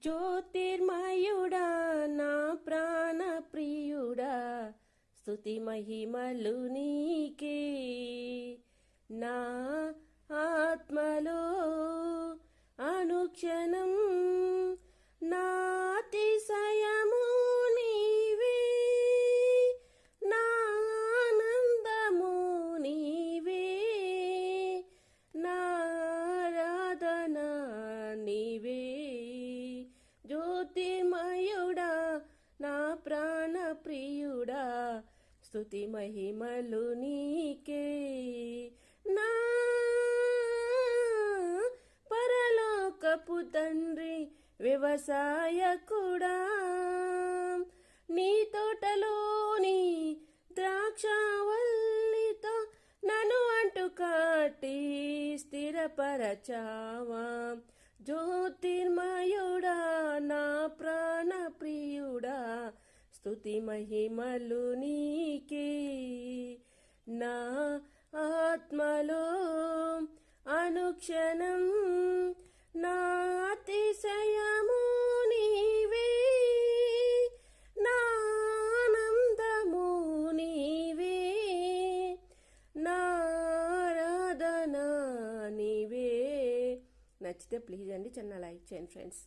జ్యోతిర్మయుడా నా ప్రాణ ప్రియుడా స్తుతి మహిమలు నీకే నా ఆత్మలో అనుక్షణం నా అతిశయము నీవే నా ఆనందము నీవే నా ఆరాధన నీవే జ్యోతిర్మయుడా నా ప్రాణ ప్రియుడా స్తుతి మహిమలు నీకే నా పరలోకపు తండ్రి వ్యవసాయకుడా నీ తోటలోని ద్రాక్షవల్లితో నన్ను అంటు కట్టి స్థిరపరచావా జ్యోతిర్మయుడా నా ప్రాణ ప్రియుడా స్తుతి మహిమలు నీకే నా ఆత్మలో అనుక్షణం నా అతిశయము నీవే నా ఆనందము నీవే నా ఆరాధన నీవే. నచ్చితే ప్లీజ్ అండి చిన్న లైక్ చేయండి ఫ్రెండ్స్.